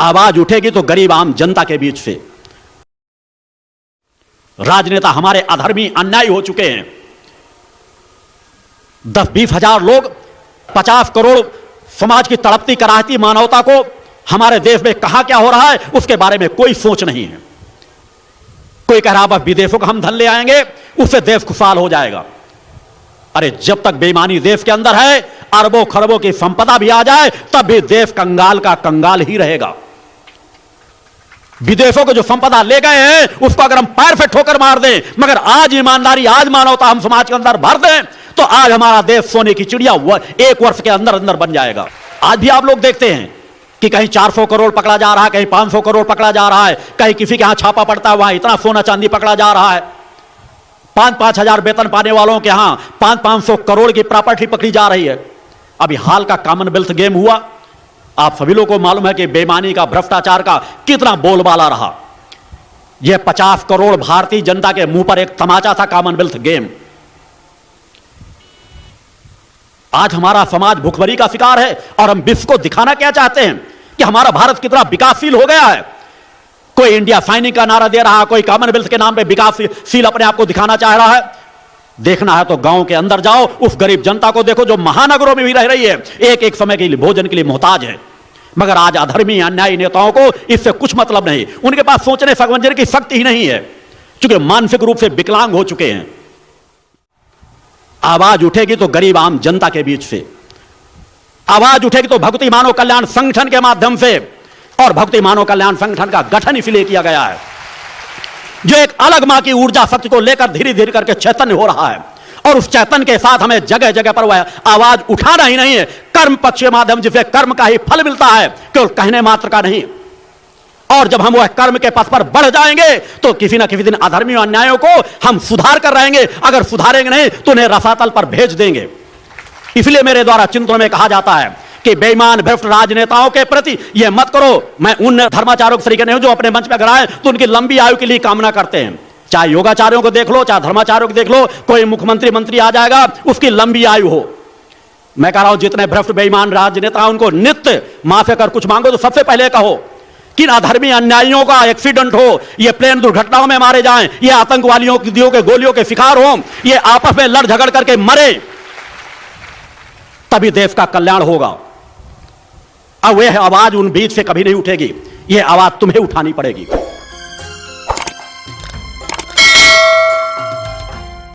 आवाज उठेगी तो गरीब आम जनता के बीच से। राजनेता हमारे अधर्मी अन्यायी हो चुके हैं। 10-20 हजार लोग 50 करोड़ समाज की तड़पती कराहती मानवता को हमारे देश में कहां क्या हो रहा है उसके बारे में कोई सोच नहीं है। कोई कह रहा है विदेशों का हम धन ले आएंगे उससे देश खुशहाल हो जाएगा। अरे जब तक बेईमानी देश के अंदर है, अरबों खरबों की संपदा भी आ जाए तब भी देश कंगाल का कंगाल ही रहेगा। विदेशों को जो संपदा ले गए हैं उसको अगर हम पैर पे ठोकर मार दें, मगर आज ईमानदारी आज मानवता हम समाज के अंदर भर दें तो आज हमारा देश सोने की चिड़िया 1 वर्ष के अंदर अंदर बन जाएगा। आज भी आप लोग देखते हैं कि कहीं 400 करोड़ पकड़ा जा रहा है, कहीं 500 करोड़ पकड़ा जा रहा है, कहीं किसी के यहां छापा पड़ता है वहां इतना सोना चांदी पकड़ा जा रहा है। 5-5 हजार वेतन पाने वालों के यहां 500-500 करोड़ की प्रॉपर्टी पकड़ी जा रही है। अभी हाल का कॉमनवेल्थ गेम हुआ, आप सभी लोगों को मालूम है कि बेईमानी का भ्रष्टाचार का कितना बोलबाला रहा। यह 50 करोड़ भारतीय जनता के मुंह पर एक तमाचा था कॉमनवेल्थ गेम। आज हमारा समाज भुखमरी का शिकार है और हम विश्व को दिखाना क्या चाहते हैं कि हमारा भारत कितना विकासशील हो गया है। कोई इंडिया साइनिंग का नारा दे रहा है, कोई कॉमनवेल्थ के नाम पे विकासशील अपने आप को दिखाना चाह रहा है। देखना है तो गांव के अंदर जाओ, उस गरीब जनता को देखो जो महानगरों में भी रह रही है, एक एक समय के लिए भोजन के लिए मोहताज है। मगर आज अधर्मी अन्यायी नेताओं को इससे कुछ मतलब नहीं, उनके पास सोचने समझने की शक्ति ही नहीं है, क्योंकि मानसिक रूप से विकलांग हो चुके हैं। आवाज उठेगी तो गरीब आम जनता के बीच से, आवाज उठेगी तो भक्ति मानव कल्याण संगठन के माध्यम से। और भक्ति मानव कल्याण संगठन का गठन इसलिए किया गया है जो एक अलग मां की ऊर्जा शक्ति को लेकर धीरे धीरे करके चैतन्य हो रहा है। और उस चैतन्य के साथ हमें जगह जगह पर वह आवाज उठाना ही नहीं है, कर्म पक्ष के माध्यम जिसे कर्म का ही फल मिलता है, केवल कहने मात्र का नहीं। और जब हम वह कर्म के पथ पर बढ़ जाएंगे तो किसी ना किसी दिन अधर्मी अन्यायों को हम सुधार कर रहेंगे। अगर सुधारेंगे नहीं तो उन्हें रसातल पर भेज देंगे। इसलिए मेरे द्वारा चिंतन में कहा जाता है कि बेईमान भ्रष्ट राजनेताओं के प्रति यह मत करो। मैं उन धर्माचार्यों के तरीके नहीं हूं जो अपने मंच पर अगर आए तो उनकी लंबी आयु के लिए कामना करते हैं। चाहे योगाचार्यों को देख लो, चाहे धर्माचार्यों को देख लो, कोई मुख्यमंत्री मंत्री आ जाएगा उसकी लंबी आयु हो। मैं कह रहा हूं जितने भ्रष्ट बेईमान राजनेता उनको नित्य माफी अगर कुछ मांगो तो सबसे पहले कहो कि अधर्मी अन्यायियों का एक्सीडेंट हो, ये प्लेन दुर्घटनाओं में मारे जाएं, ये आतंकवादियों के गोलियों के शिकार हो, ये आपस में लड़ झगड़ करके मरे, तभी देश का कल्याण होगा। अब वह आवाज उन बीच से कभी नहीं उठेगी, यह आवाज तुम्हें उठानी पड़ेगी।